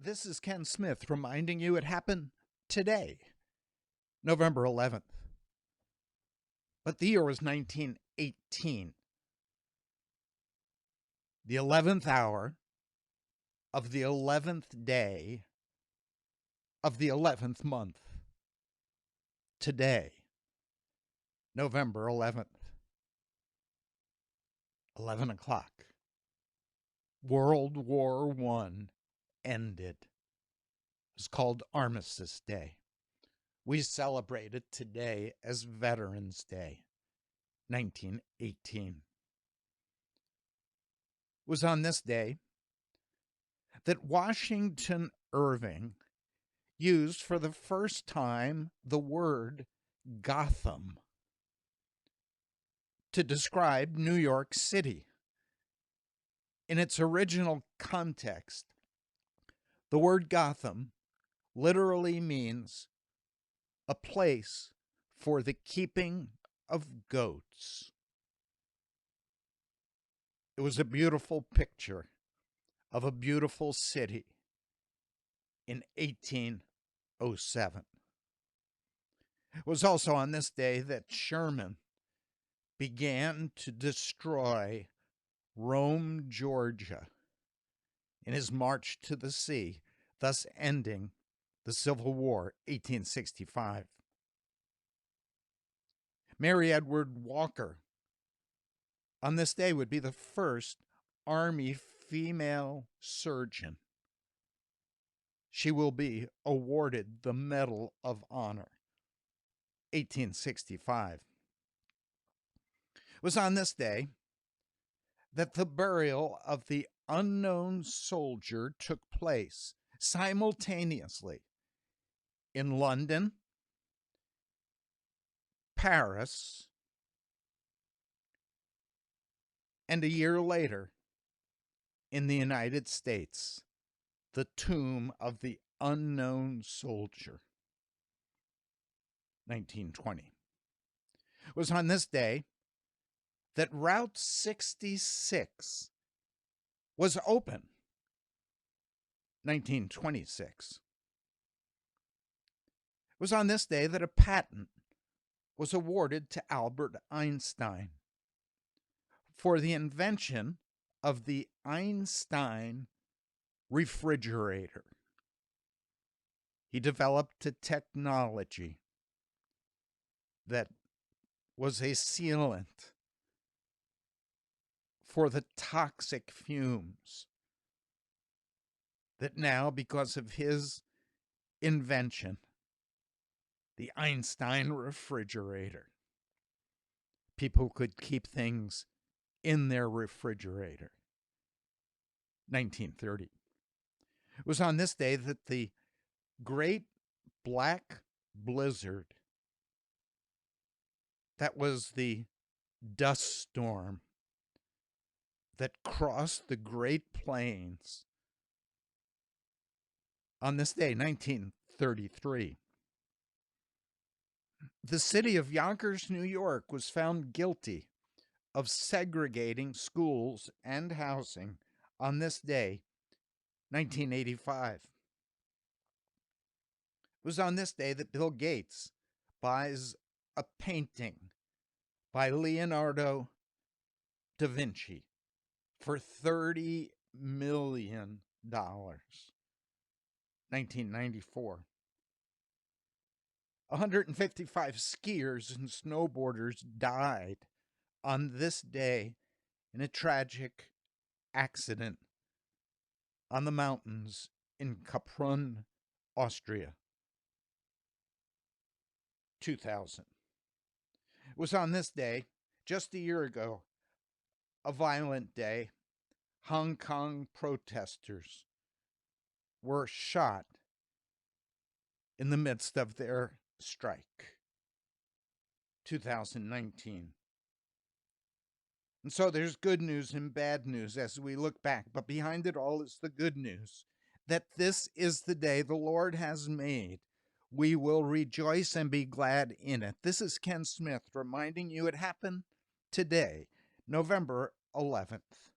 This is Ken Smith reminding you it happened today, November 11th. But the year was 1918, the 11th hour of the 11th day of the 11th month. Today, November 11th, 11 o'clock. World War I ended. It was called Armistice Day. We celebrate it today as Veterans Day, 1918. It was on this day that Washington Irving used for the first time the word Gotham to describe New York City. In its original context, the word Gotham literally means a place for the keeping of goats. It was a beautiful picture of a beautiful city in 1807. It was also on this day that Sherman began to destroy Rome, Georgia, in his march to the sea, thus ending the Civil War, 1865. Mary Edward Walker, on this day, would be the first Army female surgeon. She will be awarded the Medal of Honor, 1865. It was on this day that the burial of the unknown soldier took place simultaneously in London, Paris, and a year later in the United States, the tomb of the unknown soldier, 1920. It was on this day that Route 66 was open, 1926. It was on this day that a patent was awarded to Albert Einstein for the invention of the Einstein refrigerator. He developed a technology that was a sealant for the toxic fumes that now, because of his invention, the Einstein refrigerator, people could keep things in their refrigerator. 1930. It was on this day that the great black blizzard, that was the dust storm that crossed the Great Plains, on this day, 1933. The city of Yonkers, New York, was found guilty of segregating schools and housing on this day, 1985. It was on this day that Bill Gates buys a painting by Leonardo da Vinci for $30 million, 1994. 155 skiers and snowboarders died on this day in a tragic accident on the mountains in Kaprun, Austria. 2000. It was on this day, just a year ago, a violent day. Hong Kong protesters were shot in the midst of their strike. 2019. And so there's good news and bad news as we look back, but behind it all is the good news that this is the day the Lord has made. We will rejoice and be glad in it. This is Ken Smith reminding you it happened today, November 11th.